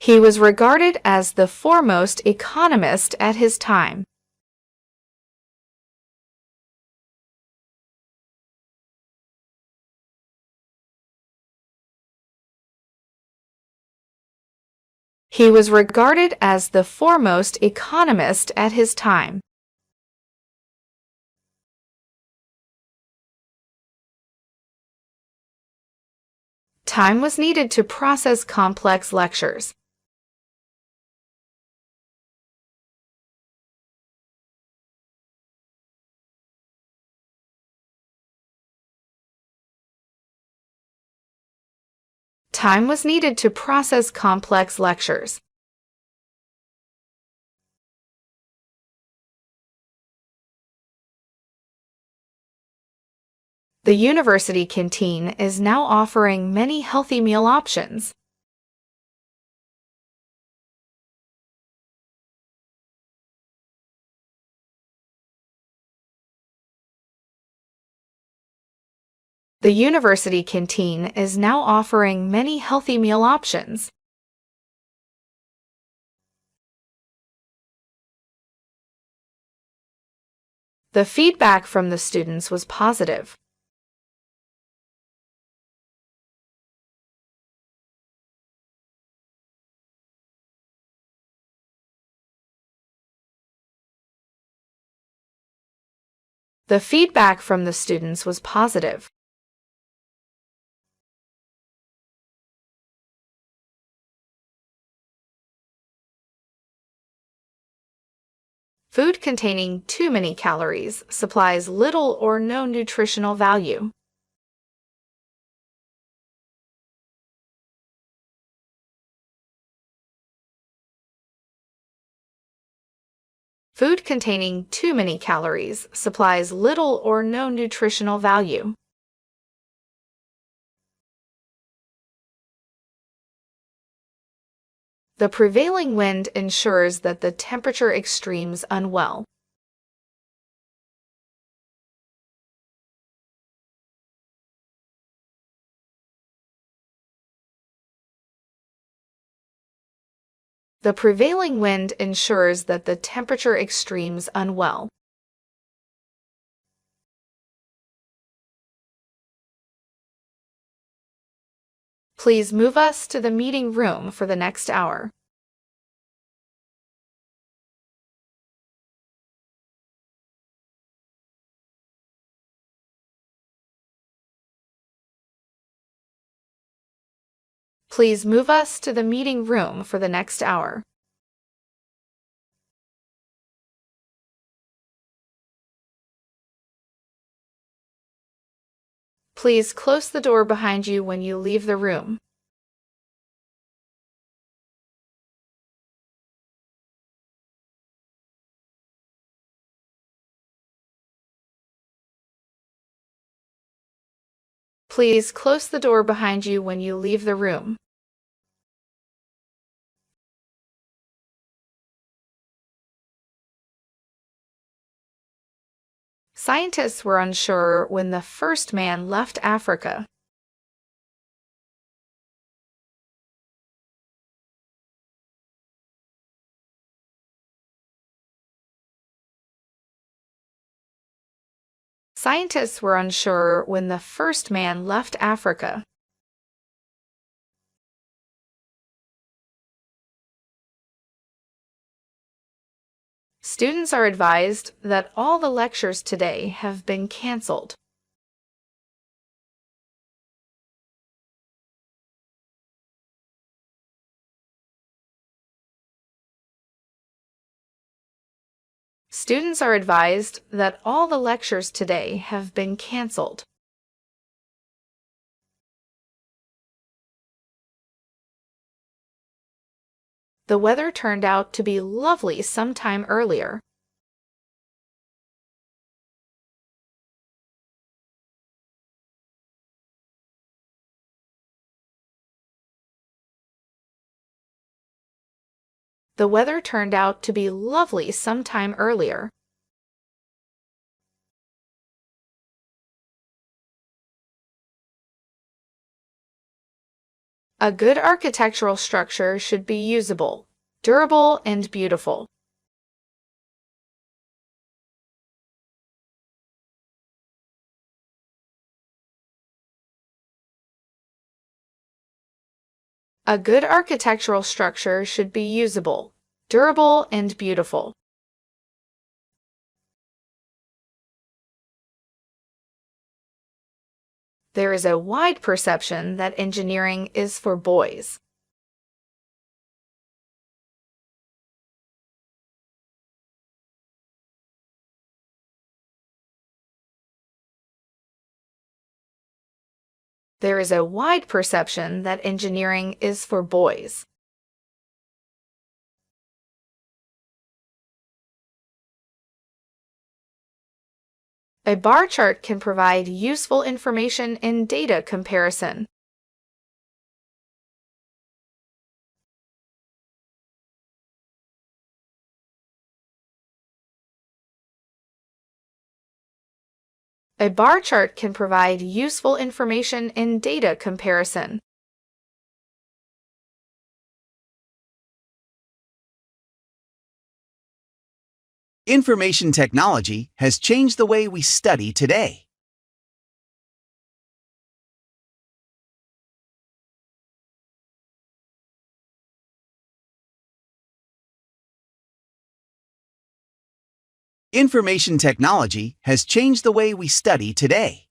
He was regarded as the foremost economist at his time. He was regarded as the foremost economist at his time. Time was needed to process complex lectures. Time was needed to process complex lectures. The university canteen is now offering many healthy meal options. The university canteen is now offering many healthy meal options. The feedback from the students was positive. The feedback from the students was positive. Food containing too many calories supplies little or no nutritional value. Food containing too many calories supplies little or no nutritional value. The prevailing wind ensures that the temperature extremes unwell. The prevailing wind ensures that the temperature extremes unwell. Please move us to the meeting room for the next hour. Please move us to the meeting room for the next hour. Please close the door behind you when you leave the room. Please close the door behind you when you leave the room. Scientists were unsure when the first man left Africa. Scientists were unsure when the first man left Africa. Students are advised that all the lectures today have been canceled. Students are advised that all the lectures today have been canceled. The weather turned out to be lovely sometime earlier. The weather turned out to be lovely sometime earlier. A good architectural structure should be usable, durable, and beautiful. A good architectural structure should be usable, durable, and beautiful. There is a wide perception that engineering is for boys. There is a wide perception that engineering is for boys. A bar chart can provide useful information in data comparison. A bar chart can provide useful information in data comparison. Information technology has changed the way we study today. Information technology has changed the way we study today.